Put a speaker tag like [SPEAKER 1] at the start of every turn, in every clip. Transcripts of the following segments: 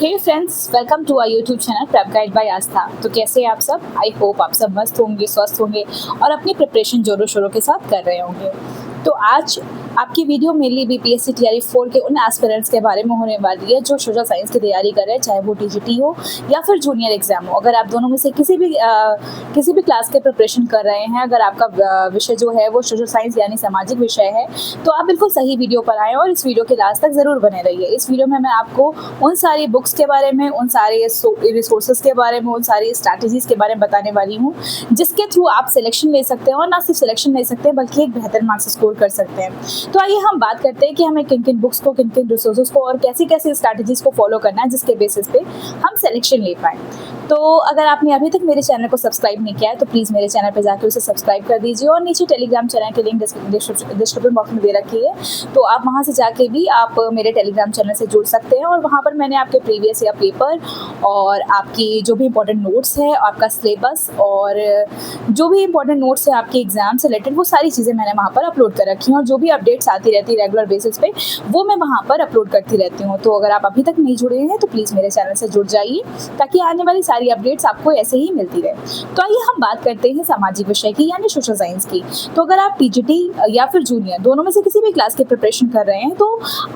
[SPEAKER 1] Hey friends, welcome to our YouTube channel prep guide by Aastha. तो कैसे हैं आप सब? आई होप आप सब मस्त होंगे, स्वस्थ होंगे और अपनी प्रिपरेशन जोरों शोरों के साथ कर रहे होंगे। तो आज आपकी वीडियो मेनली बीपीएससी टीआरई 4 के उन एस्पिरेंट्स के बारे में होने वाली है जो सोशल साइंस की तैयारी कर रहे हैं, चाहे वो टीजीटी हो या फिर जूनियर एग्जाम हो। अगर आप दोनों में से किसी भी क्लास के प्रिपरेशन कर रहे हैं, अगर आपका विषय जो है वो सोशल साइंस यानी सामाजिक विषय है, तो आप बिल्कुल सही वीडियो पर आएँ और इस वीडियो के लास्ट तक ज़रूर बने रहिए। इस वीडियो में मैं आपको उन सारी बुक्स के बारे में, उन सारे रिसोर्सेज के बारे में, उन सारी स्ट्रैटेजीज़ के बारे में बताने वाली हूँ, जिसके थ्रू आप सिलेक्शन ले सकते हैं और ना सिर्फ सिलेक्शन ले सकते हैं बल्कि एक बेहतर मार्क्स स्कोर कर सकते हैं। तो आइए हम बात करते हैं कि हमें किन किन बुक्स को, किन किन रिसोर्सेज को और कैसी कैसी स्ट्रैटेजीज को फॉलो करना है जिसके बेसिस पे हम सिलेक्शन ले पाएँ। तो अगर आपने अभी तक मेरे चैनल को सब्सक्राइब नहीं किया है तो प्लीज़ मेरे चैनल पे जाकर उसे सब्सक्राइब कर दीजिए और नीचे टेलीग्राम चैनल की लिंक डिस्क्रिप्शन बॉक्स में दे रखी है, तो आप वहाँ से जाके भी आप मेरे टेलीग्राम चैनल से जुड़ सकते हैं। और वहाँ पर मैंने आपके प्रीवियस ईयर पेपर और आपकी जो भी इंपॉर्टेंट नोट्स है, आपका सिलेबस और जो भी इंपॉर्टेंट नोट्स है आपके एग्जाम से रिलेटेड, वो सारी चीज़ें मैंने वहाँ पर अपलोड कर रखी हैं और जो भी अपडेट्स आती रहती है रेगुलर बेसिस पे वो मैं वहाँ पर अपलोड करती रहती हूँ। तो अगर आप अभी तक नहीं जुड़े हैं तो प्लीज़ मेरे चैनल से जुड़ जाइए ताकि आने वाली सारी अपडेट्स आपको ऐसे ही मिलती रहे। तो आइए हम बात करते हैं सामाजिक विषय की यानी सोशल साइंस की। तो अगर आप टीजीटी या फिर जूनियर दोनों में से किसी भी क्लास की प्रिपरेशन कर रहे हैं तो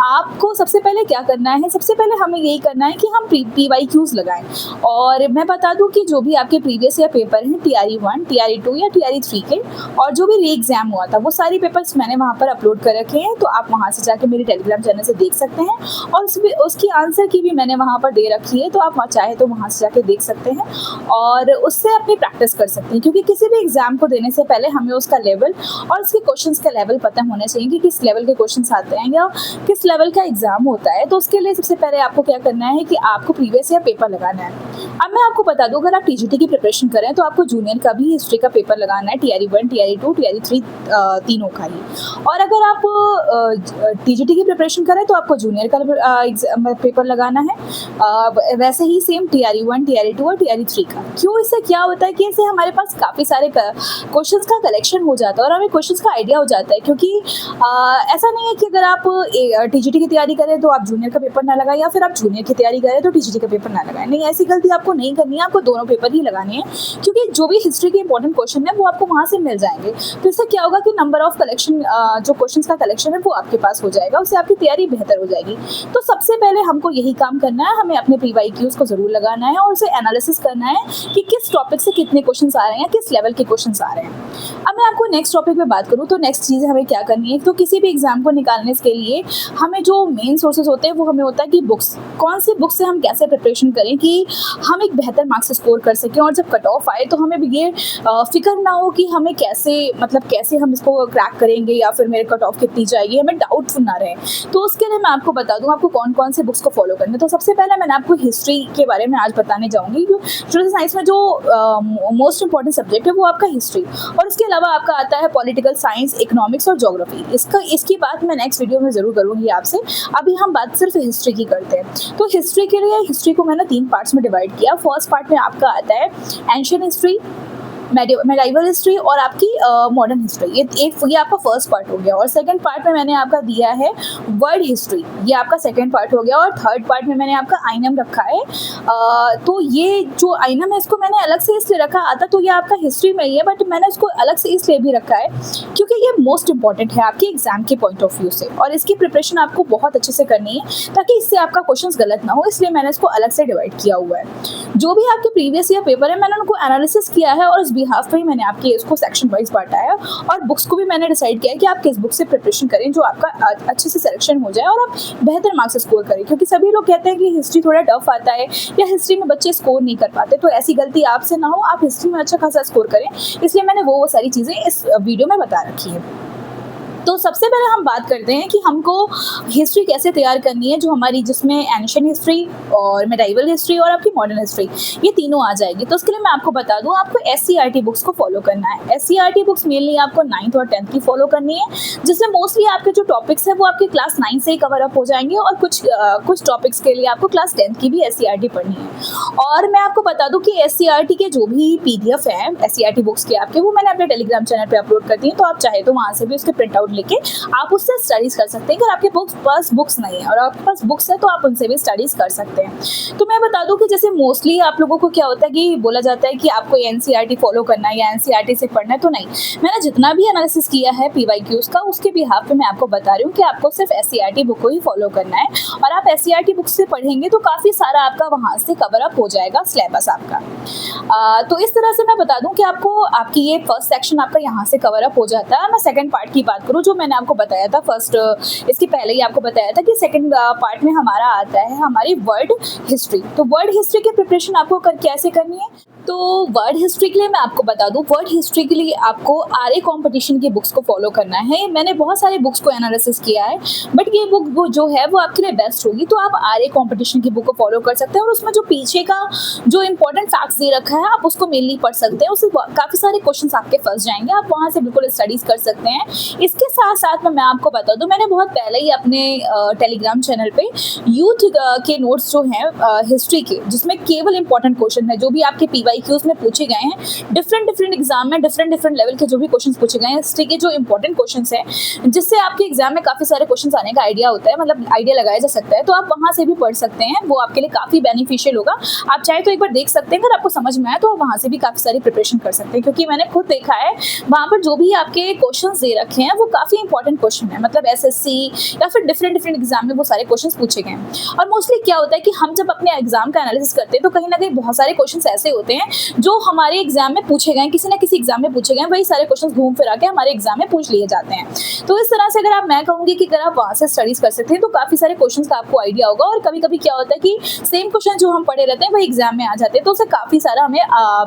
[SPEAKER 1] आपको सबसे पहले क्या करना है, सबसे पहले हमें यही करना है कि हम PYQs लगाएं। और मैं बता दूं कि जो भी आपके प्रीवियस ईयर पेपर हैं TRE 1, TRE 2 या TRE 3 के और जो भी री एग्जाम हुआ था वो सारी पेपर्स मैंने वहाँ पर अपलोड कर रखे हैं। तो आप वहाँ से जाके मेरे टेलीग्राम चैनल से देख सकते हैं और उसकी आंसर की भी मैंने वहाँ पर दे रखी है, तो आप चाहे तो वहाँ से जाके देख सकते हैं और उससे अपनी प्रैक्टिस कर सकते हैं। क्योंकि किसी भी एग्जाम को देने से पहले हमें उसका लेवल और उसके क्वेश्चंस का लेवल पता होना चाहिए कि किस लेवल के क्वेश्चंस आते हैं या किस लेवल का एग्जाम होता है। तो उसके लिए सबसे पहले आपको क्या करना है कि आपको प्रीवियस ईयर पेपर लगाना है। अब मैं आपको बता दूं, अगर आप टीजीटी की प्रिपरेशन करें तो आपको जूनियर का भी हिस्ट्री का पेपर लगाना है, TRE 1, TRE 2, TRE 3 तीनों का ही। और अगर आप टीजीटी की प्रिपरेशन करें तो आपको जूनियर का पेपर लगाना है, वैसे ही सेम TRE 1, TRE 2 और TRE 3 का। क्यों? इससे क्या होता है कि इससे हमारे पास काफ़ी सारे क्वेश्चंस का कलेक्शन हो जाता है और हमें क्वेश्चंस का आइडिया हो जाता है। क्योंकि ऐसा नहीं है कि अगर आप टीजीटी की तैयारी करें तो आप जूनियर का पेपर ना लगाएं या फिर आप जूनियर की तैयारी करें तो टीजीटी का पेपर ना लगाएं। नहीं, ऐसी गलती आपको नहीं करनी है, आपको दोनों पेपर ही लगाने हैं क्योंकि जो भी हिस्ट्री के इंपॉर्टेंट क्वेश्चन है वो आपको वहाँ से मिल जाएंगे। तो इससे क्या होगा कि नंबर ऑफ कलेक्शन, जो क्वेश्चन का कलेक्शन है वो आपके पास हो जाएगा, उससे आपकी तैयारी बेहतर हो जाएगी। तो सबसे पहले हमको यही काम करना है, हमें अपने PYQs को जरूर लगाना है और उसे एनालिसिस करना है कि किस टॉपिक से कितने क्वेश्चंस आ रहे हैं, किस लेवल के क्वेश्चंस आ रहे हैं। अब मैं आपको नेक्स्ट टॉपिक पे बात करूँ तो नेक्स्ट चीज़ हमें क्या करनी है, तो किसी भी एग्जाम को निकालने के लिए हमें जो मेन सोर्सेज होते हैं वो हमें होता है कि बुक्स, कौन सी बुक से हम कैसे प्रिपरेशन करें कि हम एक बेहतर मार्क्स स्कोर कर सकें और जब कट ऑफ आए तो हमें ये फिक्र ना हो कि हमें कैसे हम इसको क्रैक करेंगे या फिर मेरे कट ऑफ कितनी जाएगी, हमें डाउटफुल ना रहे। तो उसके लिए मैं आपको बता दूं आपको कौन कौन से बुक्स को फॉलो करना है। तो सबसे पहले मैंने आपको हिस्ट्री के बारे में आज बताने जाऊँगी। सोशल साइंस में जो मोस्ट इंपॉर्टेंट सब्जेक्ट है वो आपका हिस्ट्री, और इसके अलावा आपका आता है पॉलिटिकल साइंस, इकोनॉमिक्स और ज्योग्राफी। इसकी बात मैं नेक्स्ट वीडियो में ज़रूर करूँगी आपसे। अभी हम बात सिर्फ हिस्ट्री की करते हैं। तो हिस्ट्री के लिए हिस्ट्री को मैंने 3 पार्ट्स में डिवाइड किया। फर्स्ट पार्ट में आपका आता है एंशिएंट हिस्ट्री, मेडिवल हिस्ट्री और आपकी मॉडर्न हिस्ट्री। ये आपका फर्स्ट पार्ट हो गया। और सेकंड पार्ट में मैंने आपका दिया है वर्ल्ड हिस्ट्री, ये आपका सेकंड पार्ट हो गया। और थर्ड पार्ट में मैंने आपका आइनम रखा है। तो ये जो आइनम है इसको मैंने अलग से इसलिए रखा, आता तो ये आपका हिस्ट्री में ही है बट मैंने इसको अलग से इसलिए भी रखा है क्योंकि ये मोस्ट इंपॉर्टेंट है आपके एग्जाम के पॉइंट ऑफ व्यू से और इसकी प्रिपरेशन आपको बहुत अच्छे से करनी है ताकि इससे आपका क्वेश्चन गलत ना हो, इसलिए मैंने इसको अलग से डिवाइड किया हुआ है। जो भी आपके प्रीवियस ईयर पेपर है मैंने उनको एनालिसिस किया है और बिहाफ पे मैंने आपके इसको सेक्शन वाइज बांटा है और बुक्स को भी मैंने डिसाइड किया है कि आप किस बुक से प्रिपरेशन करें जो आपका अच्छे से सिलेक्शन हो जाए और आप बेहतर मार्क्स स्कोर करें। क्योंकि सभी लोग कहते हैं कि हिस्ट्री थोड़ा टफ आता है या हिस्ट्री में बच्चे स्कोर नहीं कर पाते, तो ऐसी गलती आपसे ना हो, आप हिस्ट्री में अच्छा खासा स्कोर करें। इसलिए मैंने वो सारी चीज़ें इस वीडियो में बता रखी है। तो सबसे पहले हम बात करते हैं कि हमको हिस्ट्री कैसे तैयार करनी है, जो हमारी जिसमें एंशिएंट हिस्ट्री और मेडिवल हिस्ट्री और आपकी मॉडर्न हिस्ट्री ये तीनों आ जाएगी। तो उसके लिए मैं आपको बता दूं आपको SCERT बुक्स को फॉलो करना है। SCERT बुक्स मेनली आपको 9th और 10th की फॉलो करनी है, जिसमें मोस्टली आपके जो टॉपिक्स है वो आपके क्लास 9 से ही कवर अप हो जाएंगे और कुछ टॉपिक्स के लिए आपको क्लास 10th की भी SCERT पढ़नी है। और मैं आपको बता दूं कि एससीईआरटी के जो भी पीडीएफ हैं एससीईआरटी बुक्स के आपके, वो मैंने अपने टेलीग्राम चैनल पे अपलोड कर दी हैं, तो आप चाहे तो वहाँ से भी उसके प्रिंट आउट लेके आप उससे स्टडीज़ कर सकते हैं। अगर आपके पास बुक्स नहीं है और आपके पास बुक्स है तो आप उनसे भी स्टडीज़ कर सकते हैं। तो मैं बता दूं कि जैसे मोस्टली आप लोगों को क्या होता है कि बोला जाता है कि आपको एनसीईआरटी फॉलो करना है या एनसीईआरटी से पढ़ना है, तो नहीं, मैंने जितना भी एनालिसिस किया है पीवाईक्यूज का उसके बिहाफ पे मैं आपको बता रही हूँ कि आपको सिर्फ एससीईआरटी बुक को ही फॉलो करना है, और आप एससीईआरटी बुक से पढ़ेंगे तो काफ़ी सारा आपका वहाँ से कवर अप हो जाएगा सिलेबस आपका। तो इस तरह से मैं बता दूं कि आपको आपकी ये फर्स्ट सेक्शन आपका यहाँ से कवर अप हो जाता है। मैं सेकंड पार्ट की बात करूँ, जो मैंने आपको बताया था फर्स्ट, इसके पहले ही आपको बताया था कि सेकंड पार्ट में हमारा आता है हमारी वर्ल्ड हिस्ट्री। तो वर्ल्ड हिस्ट्री की प्रिपरेशन आपको कैसे करनी है, तो वर्ल्ड हिस्ट्री के लिए मैं आपको बता दूं, वर्ल्ड हिस्ट्री के लिए आपको आरए कंपटीशन की बुक्स को फॉलो करना है। मैंने बहुत सारे बुक्स को एनालिसिस किया है, बट ये बुक जो है वो आपके लिए बेस्ट होगी, तो आप आरए कंपटीशन की बुक को फॉलो कर सकते हैं। और उसमें जो पीछे का जो इंपॉर्टेंट फैक्ट्स दे रखा है आप उसको मेनली पढ़ सकते हैं, उससे काफ़ी सारे क्वेश्चन आपके फंस जाएंगे, आप वहाँ से बिल्कुल स्टडीज़ कर सकते हैं। इसके साथ साथ में मैं आपको बता दूँ, मैंने बहुत पहले ही अपने टेलीग्राम चैनल पे यूथ के नोट्स जो हैं हिस्ट्री के, जिसमें केवल इंपॉर्टेंट क्वेश्चन है जो भी आपके पीवाईक्यूज में पूछे गए हैं, डिफरेंट एग्जाम में डिफरेंट लेवल के जो भी क्वेश्चन पूछे गए हैं हिस्ट्री के, जो इंपॉर्टेंट क्वेश्चन हैं जिससे आपके एग्जाम में काफ़ी सारे क्वेश्चन आने का आइडिया होता है, मतलब आइडिया लगाया जा सकता है, तो आप वहाँ से भी पढ़ सकते हैं। वो आपके लिए काफ़ी बेनिफिशियल होगा। आप चाहे तो एक बार देख सकते हैं, अगर आपको समझ में आए तो आप वहाँ से भी काफ़ी सारी प्रिपरेशन कर सकते हैं, क्योंकि मैंने खुद देखा है वहाँ पर जो भी आपके क्वेश्चन दे रखे हैं वो काफ़ी इंपॉर्टेंट क्वेश्चन है, मतलब एसएससी या फिर डिफरेंट एग्जाम में वो सारे क्वेश्चन पूछे गए हैं। और मोस्टली क्या होता है कि हम जब अपने एग्जाम का एनालिसिस करते हैं तो कहीं ना कहीं बहुत सारे क्वेश्चन ऐसे होते हैं जो हमारे एग्जाम में पूछे गए, किसी ना किसी एग्जाम में पूछे गए, वही सारे क्वेश्चन घूम फिरा के हमारे एग्जाम में पूछ लिए जाते हैं। तो इस तरह से अगर मैं कहूँगी कि अगर आप वहाँ से स्टडीज कर सकते हैं तो काफ़ी सारे क्वेश्चन का आपको आइडिया होगा। और कभी कभी क्या होता है कि सेम क्वेश्चन जो हम पढ़े रहते हैं वही एग्जाम में आ जाते हैं, तो उससे काफ़ी सारा हमें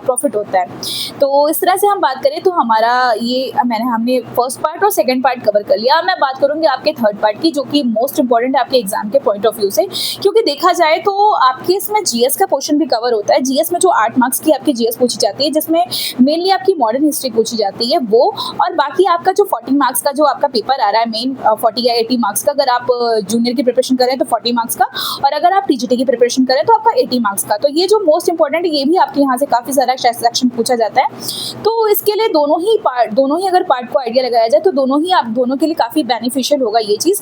[SPEAKER 1] प्रॉफिट होता है। तो इस तरह से हम बात करें तो हमारा ये हमने फर्स्ट पार्ट और सेकंड पार्ट कवर कर लिया। मैं बात करूँगी आपके थर्ड पार्ट की, जो कि मोस्ट इंपॉर्टेंट है आपके एग्जाम के पॉइंट ऑफ व्यू से, क्योंकि देखा जाए तो आपके इसमें जीएस का पोर्शन भी कवर होता है। जीएस में जो 8 मार्क्स की आपकी जीएस पूछी जाती है, जिसमें मेनली आपकी मॉडर्न हिस्ट्री पूछी जाती है वो, और बाकी आपका जो 40 मार्क्स का जो आपका पेपर आ रहा है मेन 40 या 80 मार्क्स का, अगर आप जूनियर की प्रिपरेशन करें तो 40 मार्क्स का, और अगर आप टीजीटी की प्रिपरेशन करें तो आपका 80 मार्क्स का। तो ये जो मोस्ट इंपॉर्टेंट है ये भी आपके यहाँ से काफ़ी सारा सेक्शन पूछा जाता है। तो इसके लिए दोनों ही अगर पार्ट को आइडिया लगाया जाए तो दोनों के लिए काफ़ी बेनिफिशियल होगा ये चीज़।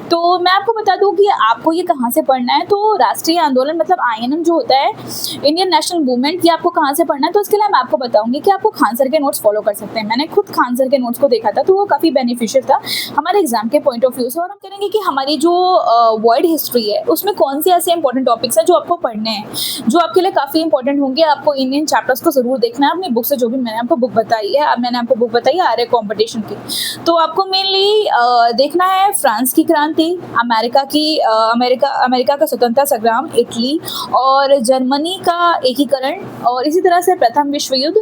[SPEAKER 1] तो मैं आपको बता दूँ कि आपको ये कहाँ से पढ़ना है, तो राष्ट्रीय आंदोलन मतलब INM जो होता है, इंडियन नेशनल मूवमेंट, ये आपको कहाँ से पढ़ना है, तो इसके लिए मैं आपको बताऊंगी कि आपको खान सर के नोट्स फॉलो कर सकते हैं। मैंने खुद खान सर के नोट्स को देखा था, तो वो काफ़ी बेनिफिशियल था हमारे एग्जाम के पॉइंट ऑफ व्यू से। और हम करेंगे कि हमारी जो वर्ल्ड हिस्ट्री है उसमें कौन से ऐसे इंपॉर्टेंट टॉपिक्स हैं जो आपको पढ़ने हैं, जो आपके लिए काफ़ी इंपॉर्टेंट होंगे। आपको इन चैप्टर्स को जरूर देखना है अपनी बुक से, जो भी मैंने आपको बुक बताई है। मैंने आपको बुक बताई है आरए कॉम्पिटिशन की, तो आपको मेनली देखना है फ्रांस की क्रांति, अमेरिका का स्वतंत्रता संग्राम, इटली और जर्मनी का एकीकरण, और इसी तरह से प्रथम विश्व युद्ध,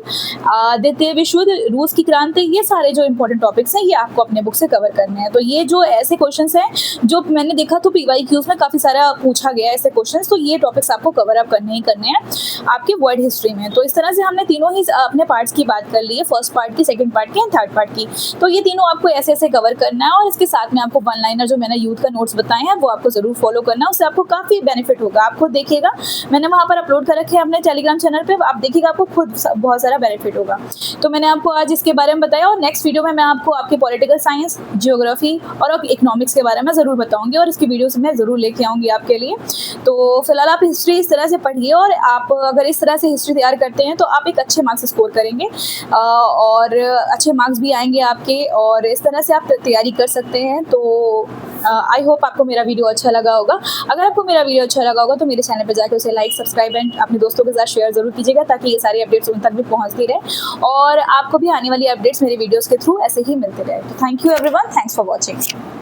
[SPEAKER 1] द्वितीय विश्व युद्ध, रूस की क्रांति, ये सारे जो इंपॉर्टेंट टॉपिक्स हैं ये आपको अपने बुक से कवर करने हैं। तो ये जो ऐसे क्वेश्चंस हैं जो मैंने देखा तो पीवाईक्यूज में काफ़ी सारा पूछा गया है ऐसे क्वेश्चंस, तो ये टॉपिक्स आपको कवर अप करने हैं आपके वर्ल्ड हिस्ट्री में। तो इस तरह से हमने तीनों ही अपने पार्ट्स की बात कर ली है, फर्स्ट पार्ट की, सेकंड पार्ट की एंड थर्ड पार्ट की। तो ये तीनों आपको ऐसे ऐसे कवर करना है, और इसके साथ में आपको वन लाइनर जो मैंने यूथ का नोट्स बताए हैं वो आपको जरूर फॉलो करना है, उससे आपको काफ़ी बेनिफिट होगा। आप खुद देखिएगा, मैंने वहाँ पर अपलोड कर रखे हैं अपने टेलीग्राम चैनल पर, आप देखिएगा आपको खुद बहुत सारा बेनिफिट होगा। तो मैंने आपको आज इसके बारे में बताया, और नेक्स्ट वीडियो में मैं आपको आपके पॉलिटिकल साइंस, जियोग्राफी और इकोनॉमिक्स के बारे में ज़रूर बताऊंगी, और इसकी वीडियोस मैं ज़रूर लेके आऊँगी आपके लिए। तो फिलहाल आप हिस्ट्री इस तरह से पढ़िए, और आप अगर इस तरह से हिस्ट्री तैयार करते हैं तो आप एक अच्छे मार्क्स स्कोर करेंगे और अच्छे मार्क्स भी आएंगे आपके, और इस तरह से आप तैयारी कर सकते हैं। तो आई होप आपको मेरा वीडियो अच्छा लगा होगा। अगर आपको मेरा वीडियो अच्छा लगा होगा तो मेरे चैनल पर जाकर उसे लाइक, सब्सक्राइब एंड अपने दोस्तों के साथ शेयर जरूर कीजिएगा, ताकि ये सारी अपडेट्स उन तक भी पहुँचती रहे और आपको भी आने वाली अपडेट्स मेरे वीडियोज़ के थ्रू ऐसे ही मिलते रहे। तो thank you everyone, thanks for watching.